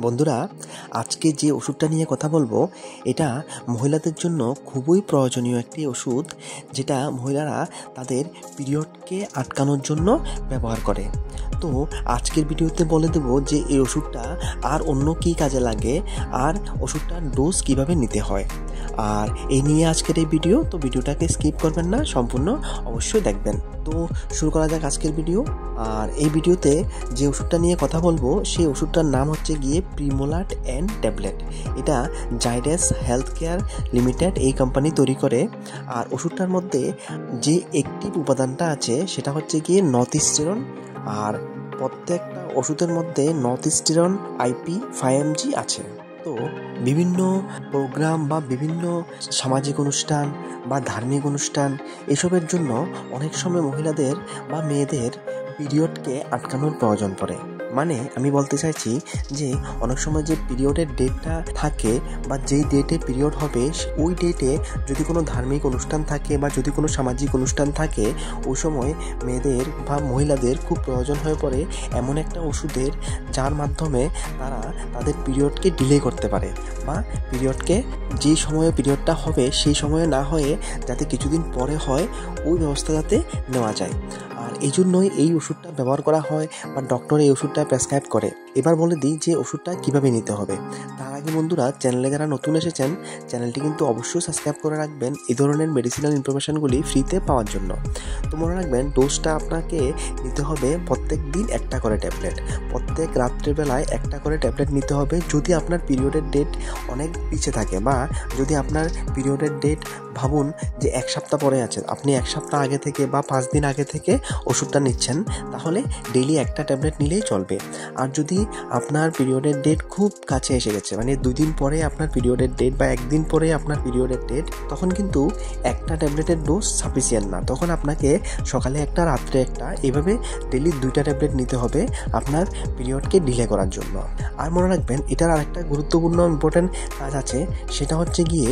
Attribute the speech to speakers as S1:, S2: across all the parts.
S1: বন্ধুরা, আজকে যে ওষুধটা নিয়ে কথা বলবো এটা মহিলাদের জন্য খুবই প্রয়োজনীয় একটি ওষুধ, যেটা মহিলারা তাদের পিরিয়ডকে আটকানোর জন্য ব্যবহার করে। তো আজকের ভিডিওতে বলে দেব যে এই ওষুধটা আর অন্য কী কাজে লাগে আর ওষুধটার ডোজ কিভাবে নিতে হয়। আর এই নিয়ে আজকের এই ভিডিও, তো ভিডিওটাকে স্কিপ করবেন না, সম্পূর্ণ অবশ্যই দেখবেন। তো শুরু করা যাক আজকের ভিডিও। আর এই ভিডিওতে যে ওষুধটা নিয়ে কথা বলবো সেই ওষুধটার নাম হচ্ছে গিয়ে প্রিমোলাট এন ট্যাবলেট। এটা জাইডাস হেলথ কেয়ার লিমিটেড এই কোম্পানি তৈরি করে। আর ওষুধটার মধ্যে যে অ্যাক্টিভ উপাদানটা আছে সেটা হচ্ছে গিয়ে নর্থিস্টেরন। আর প্রত্যেকটা ওষুধের মধ্যে নর্থিস্টেরন IP 5mg আছে। তো বিভিন্ন প্রোগ্রাম বা বিভিন্ন সামাজিক অনুষ্ঠান বা ধার্মিক অনুষ্ঠান এসবের জন্য অনেক সময় মহিলাদের বা মেয়েদের পিরিয়ডকে আটকানোর প্রয়োজন পড়ে। মানে আমি বলতে চাইছি যে অনেক সময় যে পিরিয়ডের ডেটটা থাকে বা যেই ডেটে পিরিয়ড হবে ওই ডেটে যদি কোনো ধার্মিক অনুষ্ঠান থাকে বা যদি কোনো সামাজিক অনুষ্ঠান থাকে, ওই সময় মেয়েদের বা মহিলাদের খুব প্রয়োজন হয়ে পড়ে এমন একটা ওষুধের যার মাধ্যমে তারা তাদের পিরিয়ডকে ডিলে করতে পারে বা পিরিয়ডকে যেই সময়ে পিরিয়ডটা হবে সেই সময়ে না হয়ে যাতে কিছুদিন পরে হয় ওই ব্যবস্থা যাতে নেওয়া যায়। আর এই জন্যই এই ওষুধটা ব্যবহার করা হয় বা ডক্টর এই ওষুধটা প্রেসক্রাইব করে। এবার বলে দিই যে ওষুধটা কিভাবে নিতে হবে। তার আগে বন্ধুরা, চ্যানেলে যারা নতুন এসেছেন চ্যানেলটি কিন্তু অবশ্যই সাবস্ক্রাইব করে রাখবেন এই ধরনের মেডিসিনাল ইনফরমেশনগুলি ফ্রিতে পাওয়ার জন্য। তো মনে রাখবেন ডোজটা আপনাকে নিতে হবে প্রত্যেক দিন একটা করে ট্যাবলেট, প্রত্যেক রাত্রেবেলায় একটা করে ট্যাবলেট নিতে হবে। যদি আপনার পিরিয়ডের ডেট অনেক পিছিয়ে থাকে বা যদি আপনার পিরিয়ডের ডেট ভাবুন যে এক সপ্তাহ পরে আছে, আপনি এক সপ্তাহ আগে থেকে বা 5 দিন আগে থেকে ওষুধটা নিচ্ছেন, তাহলে ডেইলি একটা ট্যাবলেট নিলেই চলবে। আর যদি আপনার পিরিয়ডের ডেট খুব কাছে এসে গেছে, মানে 2 দিন পরে আপনার পিরিয়ডের ডেট বা 1 দিন পরে আপনার পিরিয়ডের ডেট, তখন কিন্তু একটা ট্যাবলেটের ডোজ সাফিসিয়েন্ট না। তখন আপনাকে সকালে একটা রাত্রে একটা এভাবে ডেইলি 2টা ট্যাবলেট নিতে হবে আপনার পিরিয়ডকে ডিলে করার জন্য। আর মনে রাখবেন এটার আরেকটা গুরুত্বপূর্ণ ইম্পর্টেন্ট কাজ আছে, সেটা হচ্ছে গিয়ে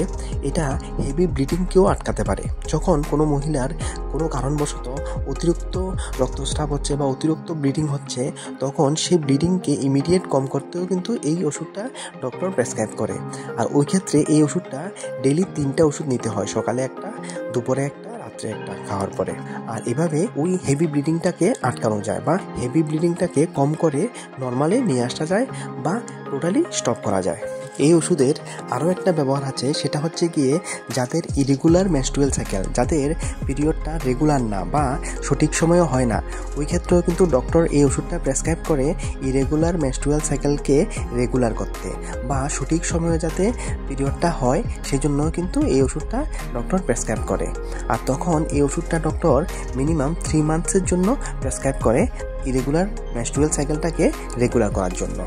S1: এটা হেভি ব্লিডিংকেও আটকাতে পারে। যখন কোনো মহিলার কোনো কারণবশত অতিরিক্ত রক্তস্রাব হচ্ছে বা অতিরিক্ত ব্লিডিং হচ্ছে, তখন সেই ব্লিডিংকে ইমিডিয়েট কম করতেও কিন্তু এই ওষুধটা ডক্টর প্রেসক্রাইব করে। আর ওই ক্ষেত্রে এই ওষুধটা ডেইলি 3টা ওষুধ নিতে হয়, সকালে একটা, দুপুরে একটা, রাত্রে একটা খাওয়ার পরে। আর এভাবে ওই হেভি ব্লিডিংটাকে আটকানো যায় বা হেভি ব্লিডিংটাকে কম করে নর্মালে নিয়ে আসা যায় বা টোটালি স্টপ করা যায়। এই ওষুধের আরও একটা ব্যবহার আছে, সেটা হচ্ছে গিয়ে যাদের ইরেগুলার মেনস্ট্রুয়াল সাইকেল, যাদের পিরিয়ডটা রেগুলার না বা সঠিক সময়ে হয় না, ওই ক্ষেত্রেও কিন্তু ডক্টর এই ওষুধটা প্রেসক্রাইব করে ইরেগুলার মেনস্ট্রুয়াল সাইকেলকে রেগুলার করতে বা সঠিক সময়ে যাতে পিরিয়ডটা হয় সেজন্য কিন্তু এই ওষুধটা ডক্টর প্রেসক্রাইব করে। আর তখন এই ওষুধটা ডক্টর মিনিমাম 3 মান্থসের জন্য প্রেসক্রাইব করে ইরেগুলার মেনস্ট্রুয়াল সাইকেলটাকে রেগুলার করার জন্য।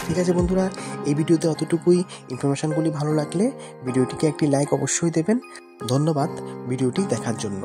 S1: ঠিক আছে বন্ধুরা, এই ভিডিওতে অতটুকুই। ইনফরমেশনগুলি ভালো লাগলে ভিডিওটিকে একটি লাইক অবশ্যই দেবেন। ধন্যবাদ ভিডিওটি দেখার জন্য।